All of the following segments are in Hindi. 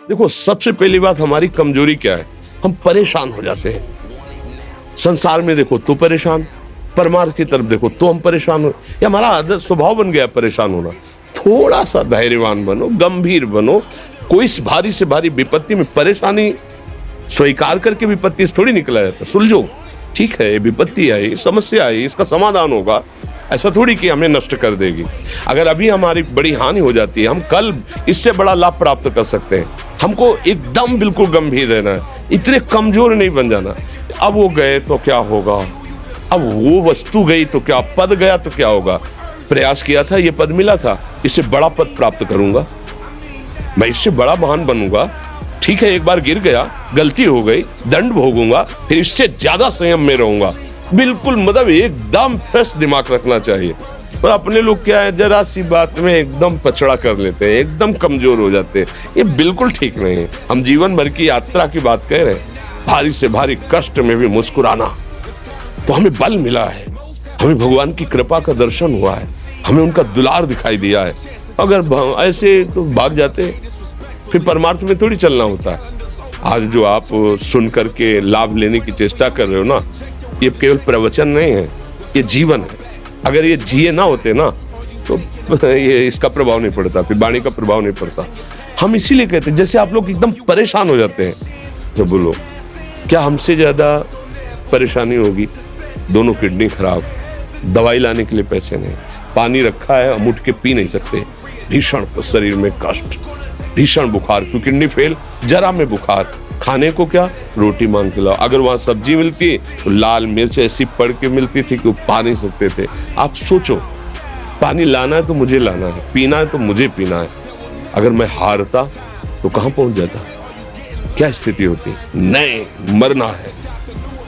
देखो, सबसे पहली बात हमारी कमजोरी क्या है, हम परेशान हो जाते हैं। संसार में देखो तो परेशान, परमार्थ की तरफ देखो तो हम परेशान हो, ये हमारा आदत स्वभाव बन गया परेशान होना। थोड़ा सा धैर्यवान बनो, गंभीर बनो। कोई भारी से भारी विपत्ति में परेशानी स्वीकार करके विपत्ति से थोड़ी निकला जाता। सुलझो, ठीक है, ये विपत्ति आई, समस्या आई, इसका समाधान होगा। ऐसा थोड़ी कि हमें नष्ट कर देगी। अगर अभी हमारी बड़ी हानि हो जाती है, हम कल इससे बड़ा लाभ प्राप्त कर सकते हैं। हमको एकदम बिल्कुल गंभीर रहना है, इतने कमजोर नहीं बन जाना। अब वो गए तो क्या होगा, अब वो वस्तु गई तो क्या, पद गया तो क्या होगा। प्रयास किया था, ये पद मिला था, इससे बड़ा पद प्राप्त करूंगा, मैं इससे बड़ा महान बनूंगा। ठीक है, एक बार गिर गया, गलती हो गई, दंड भोगूंगा, फिर इससे ज्यादा संयम में रहूंगा। बिल्कुल मतलब एकदम फ्रेश दिमाग रखना चाहिए। पर अपने लोग क्या है, जरा सी बात में एकदम पछड़ा कर लेते हैं, एकदम कमजोर हो जाते हैं। ये बिल्कुल ठीक नहीं है। हम जीवन भर की यात्रा की बात कह रहे हैं, भारी से भारी कष्ट में भी मुस्कुराना, तो हमें बल मिला है, हमें भगवान की कृपा का दर्शन हुआ है, हमें उनका दुलार दिखाई दिया है। अगर ऐसे तो भाग जाते, फिर परमार्थ में थोड़ी चलना होता है। आज जो आप सुन करके लाभ लेने की चेष्टा कर रहे हो ना, ये केवल प्रवचन नहीं है, ये जीवन है। अगर ये जिए ना होते ना तो ये इसका प्रभाव नहीं पड़ता, फिर वाणी का प्रभाव नहीं पड़ता। हम इसीलिए कहते हैं, जैसे आप लोग एकदम परेशान हो जाते हैं, जब बोलो क्या हमसे ज्यादा परेशानी होगी, दोनों किडनी खराब, दवाई लाने के लिए पैसे नहीं, पानी रखा है हम उठ के पी नहीं सकते, भीषण शरीर में कष्ट, भीषण बुखार, क्योंकि किडनी फेल, जरा में बुखार, खाने को क्या, रोटी मांग के लाओ। अगर वहां सब्जी मिलती तो लाल मिर्च ऐसी पड़ के मिलती थी कि वो पा नहीं सकते थे। आप सोचो, पानी लाना है तो मुझे लाना है, पीना है तो मुझे पीना है। अगर मैं हारता तो कहां पहुंच जाता, क्या स्थिति होती। नहीं, मरना है,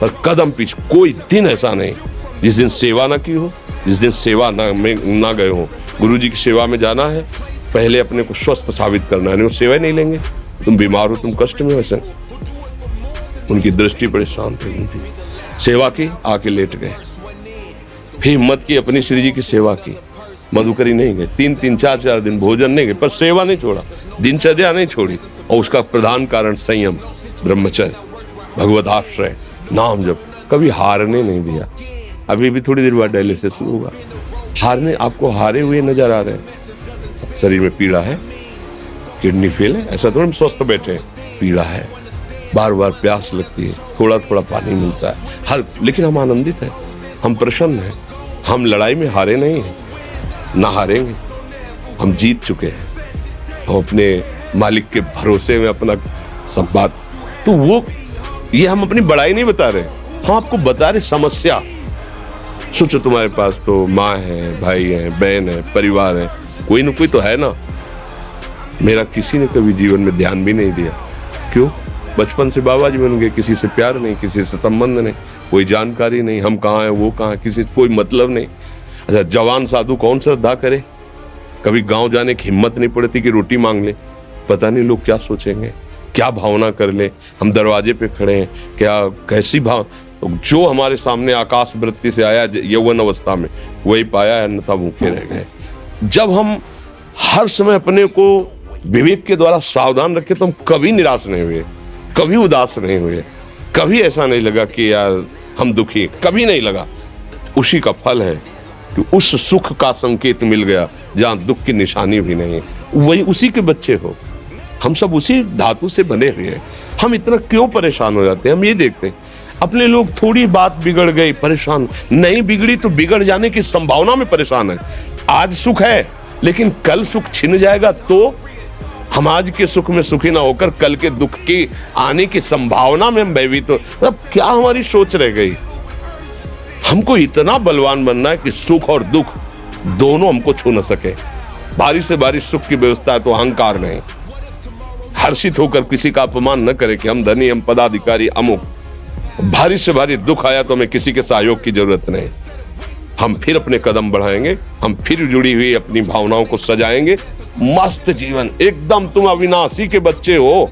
पर कदम पीछे। कोई दिन ऐसा नहीं जिस दिन सेवा ना की हो, जिस दिन सेवा ना गए हो। गुरु जी की सेवा में जाना है, पहले अपने को स्वस्थ साबित करना है, नहीं वो सेवा नहीं लेंगे। तुम बीमार हो, तुम कष्ट में हो, ऐसे उनकी दृष्टि बड़ी शांत है। उनकी सेवा की, आके लेट गए, फिर हिम्मत की, अपनी श्री जी की सेवा की, मधुकरी नहीं गए, 3-3 4-4 दिन भोजन नहीं गए, पर सेवा नहीं छोड़ा, दिनचर्या नहीं छोड़ी। और उसका प्रधान कारण संयम, ब्रह्मचर्य, भगवदाश्रय, नाम जप, कभी हारने नहीं दिया। अभी भी थोड़ी देर बाद डायलिसिस शुरू होगा, हारने, आपको हारे हुए नजर आ रहे हैं। शरीर में पीड़ा है, किडनी फेल है, ऐसा तो हम स्वस्थ बैठे हैं, पीड़ा है, बार बार प्यास लगती है, थोड़ा थोड़ा पानी मिलता है, लेकिन हम आनंदित हैं, हम प्रसन्न हैं। हम लड़ाई में हारे नहीं हैं, ना हारेंगे, हम जीत चुके हैं। हम अपने मालिक के भरोसे में अपना सब बात, तो वो ये हम अपनी बड़ाई नहीं बता रहे, हम आपको बता रहे समस्या। सोचो, तुम्हारे पास तो माँ है, भाई है, बहन है, परिवार है, कोई न कोई तो है ना। मेरा किसी ने कभी जीवन में ध्यान भी नहीं दिया, क्यों? बचपन से बाबा जी बन गए, किसी से प्यार नहीं, किसी से संबंध नहीं, कोई जानकारी नहीं, हम कहाँ हैं, वो कहाँ है, किसी से कोई मतलब नहीं। अच्छा, जवान साधु कौन श्रद्धा करे? कभी गांव जाने की हिम्मत नहीं पड़ती कि रोटी मांग ले, पता नहीं लोग क्या सोचेंगे, क्या भावना कर ले। हम दरवाजे पे खड़े हैं, क्या कैसी भाव, जो हमारे सामने आकाश वृत्ति से आया यौवन अवस्था में वही पाया, अन्यथा भूखे रह गए। जब हम हर समय अपने को विवेक के द्वारा सावधान रखे तो हम कभी निराश नहीं हुए, कभी उदास नहीं हुए, कभी ऐसा नहीं लगा कि यार हम दुखी, कभी नहीं लगा। उसी का फल है कि उस सुख का संकेत मिल गया जहां दुख की निशानी भी नहीं है। वही उसी के बच्चे हो, हम सब उसी धातु से बने हुए हैं। हम इतना क्यों परेशान हो जाते हैं? हम ये देखते हैं अपने लोग, थोड़ी बात बिगड़ गई परेशान, नहीं बिगड़ी तो बिगड़ जाने की संभावना में परेशान है। आज सुख है लेकिन कल सुख छिन जाएगा, तो हम आज के सुख में सुखी ना होकर कल के दुख की आने की संभावना में हम भयभीत हो। मतलब क्या हमारी सोच रह गई? हमको इतना बलवान बनना है कि सुख और दुख दोनों हमको छू न सके। भारी से भारी सुख की व्यवस्था है तो अहंकार नहीं, हर्षित होकर किसी का अपमान न करे कि हम धनी, हम पदाधिकारी, अमुक। भारी से भारी दुख आया तो हमें किसी के सहयोग की जरूरत नहीं, हम फिर अपने कदम बढ़ाएंगे, हम फिर जुड़ी हुई अपनी भावनाओं को सजाएंगे। मस्त जीवन एकदम। तुम अविनाशी के बच्चे हो।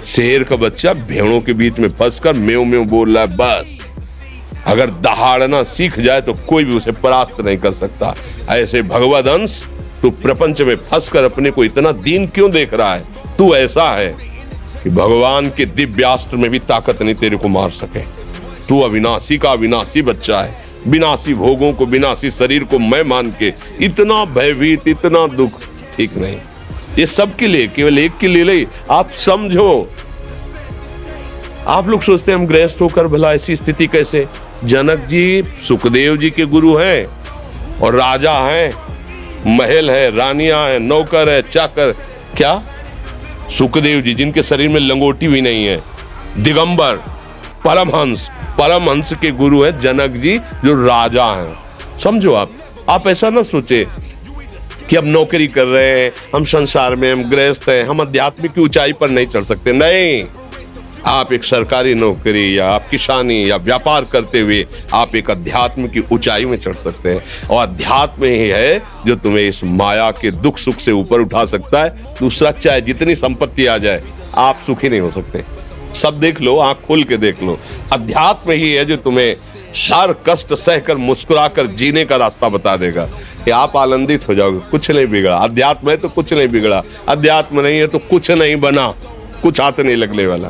शेर का बच्चा भेड़ों के बीच में फंसकर म्यों म्यों बोल रहा है, बस अगर दहाड़ना सीख जाए तो कोई भी उसे परास्त नहीं कर सकता। ऐसे भगवद अंश, तू प्रपंच में फंसकर अपने को इतना दीन क्यों देख रहा है? तू ऐसा है कि भगवान के दिव्यास्त्र में भी ताकत नहीं तेरे को मार सके। तू अविनाशी का अविनाशी बच्चा है। विनाशी भोगों को, विनाशी शरीर को मैं मान के इतना भयभीत, इतना दुख ठीक नहीं। ये सबके लिए, केवल एक के लिए नहीं। आप समझो, आप लोग सोचते हैं हम गृहस्थ होकर भला ऐसी स्थिति कैसे। जनक जी सुखदेव जी के गुरु हैं और राजा हैं, महल है, रानियां हैं, नौकर है, चाकर। क्या सुखदेव जी जिनके शरीर में लंगोटी भी नहीं है, दिगंबर, परमहंस, परमहंस के गुरु हैं जनक जी जो राजा हैं। समझो आप ऐसा ना सोचे कि हम नौकरी कर रहे हैं, हम संसार में, हम गृहस्थ हैं, हम आध्यात्मिक की ऊंचाई पर नहीं चढ़ सकते। नहीं, आप एक सरकारी नौकरी या आप किसानी या व्यापार करते हुए आप एक अध्यात्म की ऊंचाई में चढ़ सकते हैं। और अध्यात्म ही है जो तुम्हें इस माया के दुख सुख से ऊपर उठा सकता है। दूसरा, चाहे जितनी संपत्ति आ जाए, आप सुखी नहीं हो सकते। सब देख लो, आंख खोल के देख लो। अध्यात्म ही है जो तुम्हें हर कष्ट सहकर मुस्कुराकर जीने का रास्ता बता देगा कि आप आनंदित हो जाओगे। कुछ नहीं बिगड़ा। अध्यात्म है तो कुछ नहीं बिगड़ा, अध्यात्म नहीं है तो कुछ नहीं बना, कुछ हाथ नहीं लगने वाला।